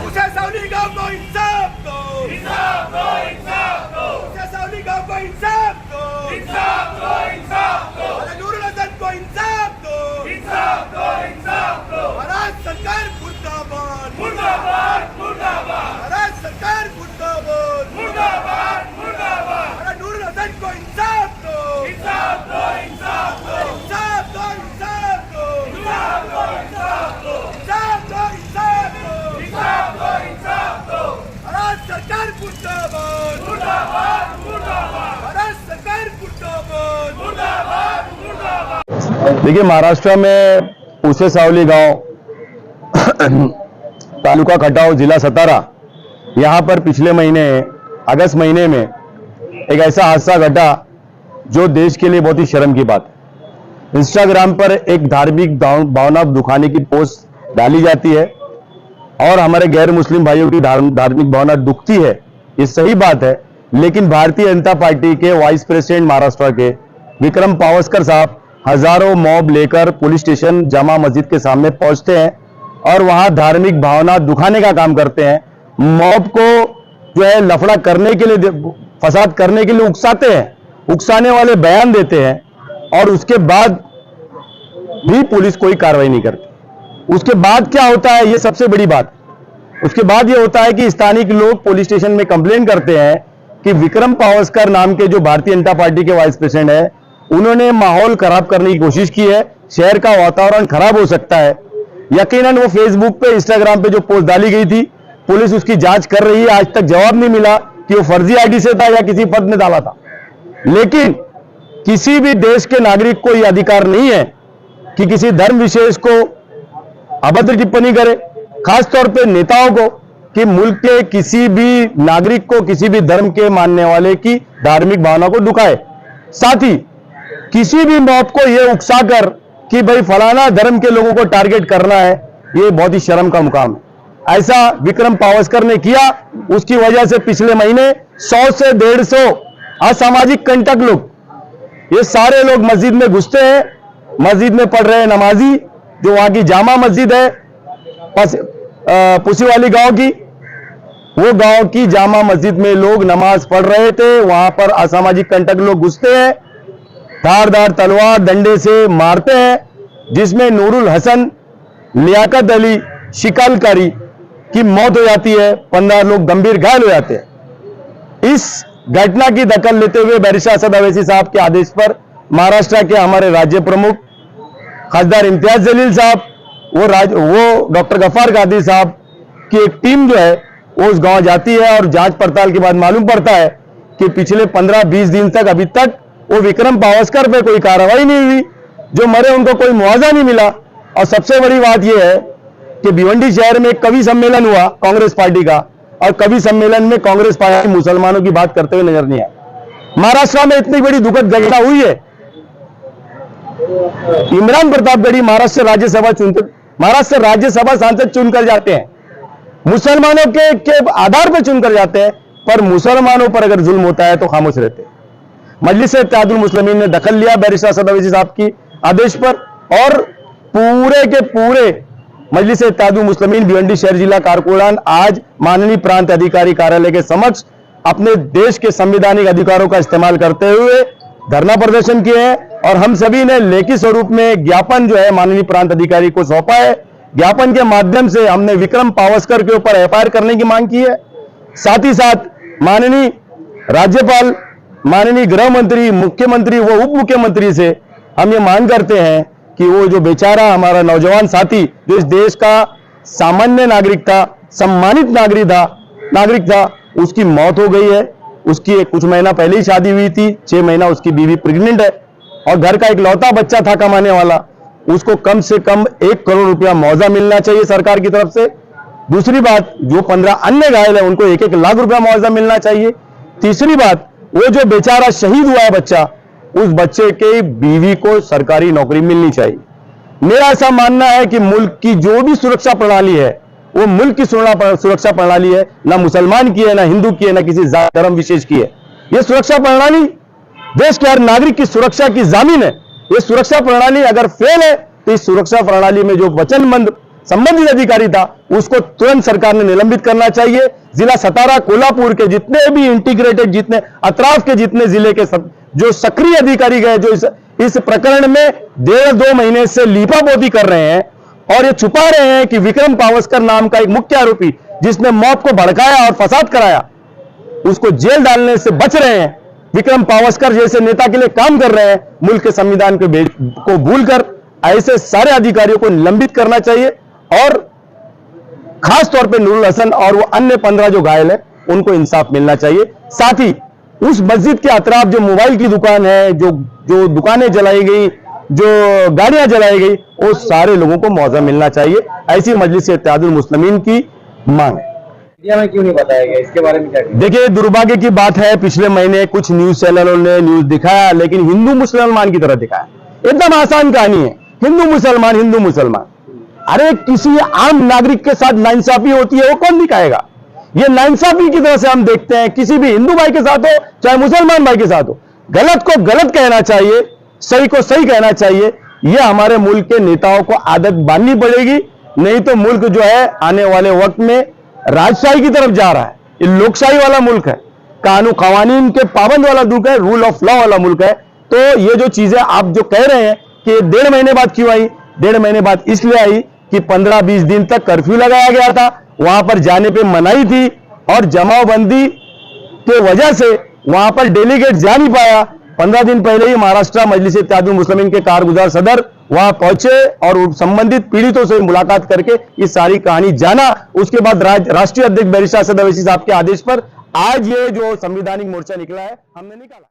उसे सावली गांव को इंसाफ दो, इंसाफ दो, इंसाफ दो। उसे सावली गांव को इंसाफ दो, इंसाफ दो, इंसाफ दो। अरे नूरुल हसन को इंसाफ दो, इंसाफ दो, इंसाफ दो। महाराज सरकार मुर्दाबाद, मुर्दाबाद, मुर्दाबाद। महाराज सरकार मुर्दाबाद, मुर्दाबाद, मुर्दाबाद। अरे नूरुल हसन को इंसाफ दो, इंसाफ दो, इंसाफ दो। इंसाफ दो, इंसाफ दो, इंसाफ दो, इंसाफ दो। इंसाफ दो, इंसाफ दो, इंसाफ दो, इंसाफ दो। महाराज सरकार मुर्दाबाद, मुर्दाबाद, मुर्दाबाद। महाराज सरकार मुर्दाबाद, मुर्दाबाद, मुर्दाबाद। देखिए, महाराष्ट्र में उसे सावली गांव तालुका खटाव जिला सतारा, यहाँ पर पिछले महीने अगस्त महीने में एक ऐसा हादसा घटा जो देश के लिए बहुत ही शर्म की बात है। इंस्टाग्राम पर एक धार्मिक भावना दुखाने की पोस्ट डाली जाती है और हमारे गैर मुस्लिम भाइयों की धार्मिक भावना दुखती है, ये सही बात है। लेकिन भारतीय जनता पार्टी के वाइस प्रेसिडेंट महाराष्ट्र के विक्रम पावस्कर साहब हजारों मॉब लेकर पुलिस स्टेशन जामा मस्जिद के सामने पहुंचते हैं और वहां धार्मिक भावना दुखाने का काम करते हैं। मॉब को जो है लफड़ा करने के लिए, फसाद करने के लिए उकसाते हैं, उकसाने वाले बयान देते हैं और उसके बाद भी पुलिस कोई कार्रवाई नहीं करती। उसके बाद क्या होता है, ये सबसे बड़ी बात। उसके बाद ये होता है कि स्थानीय लोग पुलिस स्टेशन में कंप्लेन करते हैं कि विक्रम पावस्कर नाम के जो भारतीय जनता पार्टी के वाइस प्रेसिडेंट है, उन्होंने माहौल खराब करने की कोशिश की है, शहर का वातावरण खराब हो सकता है। यकीनन वो फेसबुक पे, इंस्टाग्राम पे जो पोस्ट डाली गई थी, पुलिस उसकी जांच कर रही है। आज तक जवाब नहीं मिला कि वो फर्जी आईडी से था या किसी पद में डाला था। लेकिन किसी भी देश के नागरिक को यह अधिकार नहीं है कि किसी धर्म विशेष को अभद्र टिप्पणी करे, खासतौर पे नेताओं को, कि मुल्क के किसी भी नागरिक को, किसी भी धर्म के मानने वाले की धार्मिक भावना को दुखाए। साथ ही किसी भी मौत को यह उकसाकर कि भाई फलाना धर्म के लोगों को टारगेट करना है, यह बहुत ही शर्म का मुकाम है। ऐसा विक्रम पावस्कर ने किया। उसकी वजह से पिछले महीने 100 से 150 असामाजिक कंटक लोग, ये सारे लोग मस्जिद में घुसते हैं। मस्जिद में पढ़ रहे नमाजी, जो वहां की जामा मस्जिद है पुसीवाली गांव की, वो गांव की जामा मस्जिद में लोग नमाज पढ़ रहे थे। वहां पर असामाजिक कंटक लोग घुसते हैं, धारदार तलवार डंडे से मारते हैं, जिसमें नूरुल हसन, लियाकत अली शिकलकारी की मौत हो जाती है। 15 लोग गंभीर घायल हो जाते हैं। इस घटना की दखल लेते हुए बैरिस्टर असद अवैसी साहब के आदेश पर महाराष्ट्र के हमारे राज्य प्रमुख खासदार इम्तियाज जलील साहब, वो डॉक्टर गफ्फार कादरी साहब की एक टीम जो है वो उस गांव जाती है और जांच पड़ताल के बाद मालूम पड़ता है कि पिछले 15-20 दिन तक, अभी तक वो विक्रम पावस्कर पे कोई कार्रवाई नहीं हुई। जो मरे उनको कोई मुआवजा नहीं मिला। और सबसे बड़ी बात यह है कि भिवंडी शहर में एक कवि सम्मेलन हुआ कांग्रेस पार्टी का, और कवि सम्मेलन में कांग्रेस पार्टी मुसलमानों की बात करते हुए नजर नहीं आया। महाराष्ट्र में इतनी बड़ी दुखद घटना हुई है। इमरान प्रतापगढ़ी महाराष्ट्र राज्यसभा सांसद चुनकर जाते हैं, मुसलमानों के आधार पर चुनकर जाते हैं, पर मुसलमानों पर अगर जुल्म होता है तो खामोश रहते हैं। मजलिस-ए-इत्तेहादुल मुस्लिमीन ने दखल लिया बैरिस्टर असद अवैसी साहब की आदेश पर, और पूरे के पूरे मजलिस-ए-इत्तेहादुल मुस्लिमीन भिवंडी शहर जिला कारकुलान आज माननीय प्रांत अधिकारी कार्यालय के समक्ष अपने देश के संवैधानिक अधिकारों का इस्तेमाल करते हुए धरना प्रदर्शन किए हैं। और हम सभी ने लेखी स्वरूप में ज्ञापन जो है माननीय प्रांत अधिकारी को सौंपा है। ज्ञापन के माध्यम से हमने विक्रम पावस्कर के ऊपर एफआईआर करने की मांग की है। साथ ही साथ माननीय राज्यपाल, माननीय गृह मंत्री, मुख्यमंत्री व उप मुख्यमंत्री से हम ये मांग करते हैं कि वो जो बेचारा हमारा नौजवान साथी, जो इस देश का सामान्य नागरिक था, सम्मानित नागरिक था, उसकी मौत हो गई है। उसकी कुछ महीना पहले ही शादी हुई थी, 6 महीना उसकी बीवी प्रेग्नेंट है और घर का एक लौता बच्चा था कमाने वाला। उसको कम से कम 1 करोड़ रुपया मुआवजा मिलना चाहिए सरकार की तरफ से। दूसरी बात, जो 15 अन्य घायल है उनको 1-1 लाख रुपया मुआवजा मिलना चाहिए। तीसरी बात, वो जो बेचारा शहीद हुआ है बच्चा, उस बच्चे के बीवी को सरकारी नौकरी मिलनी चाहिए। मेरा ऐसा मानना है कि मुल्क की जो भी सुरक्षा प्रणाली है, वो मुल्क की सुरक्षा प्रणाली है, ना मुसलमान की है, ना हिंदू की है, ना किसी धर्म विशेष की है। ये सुरक्षा प्रणाली देश के हर नागरिक की सुरक्षा की जामीन है। ये सुरक्षा प्रणाली अगर फेल है तो इस सुरक्षा प्रणाली में जो वचनबद्ध संबंधित अधिकारी था उसको तुरंत सरकार ने निलंबित करना चाहिए। जिला सतारा, कोल्हापुर के जितने भी इंटीग्रेटेड, जितने अतराफ के जितने जिले के जो सक्रिय अधिकारी गए, जो इस प्रकरण में 1.5-2 महीने से लीपापोती कर रहे हैं और ये छुपा रहे हैं कि विक्रम पावस्कर नाम का एक मुख्य आरोपी जिसने मौत को भड़काया और फसाद कराया, उसको जेल डालने से बच रहे हैं। विक्रम पावस्कर जैसे नेता के लिए काम कर रहे हैं, मुल्क के संविधान को भूलकर। ऐसे सारे अधिकारियों को निलंबित करना चाहिए और खास तौर पे नूरुल हसन और वो अन्य 15 जो घायल है उनको इंसाफ मिलना चाहिए। साथ ही उस मस्जिद के अतराफ जो मोबाइल की दुकान है, जो दुकानें जलाई गई, जो गाड़ियां जलाई गई, वो सारे लोगों को मुआवजा मिलना चाहिए। ऐसी मजलिस इत्तेहादुल मुस्लिमीन की मांग है। मीडिया में क्यों नहीं बताया गया, इसके बारे में क्या कहेंगे? देखिए, दुर्भाग्य की बात है, पिछले महीने कुछ न्यूज चैनलों ने न्यूज दिखाया, लेकिन हिंदू मुसलमान की तरह दिखाया। एकदम आसान कहानी है, हिंदू मुसलमान हिंदू मुसलमान। अरे किसी आम नागरिक के साथ नाइंसाफी होती है, वो कौन दिखाएगा? ये नाइंसाफी की तरह से हम देखते हैं, किसी भी हिंदू भाई के साथ हो चाहे मुसलमान भाई के साथ हो। गलत को गलत कहना चाहिए, सही को सही कहना चाहिए। यह हमारे मुल्क के नेताओं को आदत बांधनी पड़ेगी, नहीं तो मुल्क जो है आने वाले वक्त में राजशाही की तरफ जा रहा है। ये लोकशाही वाला मुल्क है, कानून कवानीन के पाबंद वाला मुल्क है, रूल ऑफ लॉ वाला मुल्क है। तो ये जो चीजें आप जो कह रहे हैं कि 1.5 महीने बाद क्यों आई, 1.5 महीने बाद इसलिए आई कि 15-20 दिन तक कर्फ्यू लगाया गया था, वहां पर जाने पे मनाही थी और जमावबंदी के वजह से वहां पर डेलीगेट जा नहीं पाया। 15 दिन पहले ही महाराष्ट्र मजलिस इत्तेहादुल मुस्लिमीन के कारगुजार सदर वहां पहुंचे और संबंधित पीड़ितों से मुलाकात करके ये सारी कहानी जाना। उसके बाद राष्ट्रीय अध्यक्ष बैरिस्टर असद अवैसी साहब के आदेश पर आज ये जो संवैधानिक मोर्चा निकला है, हमने निकाला।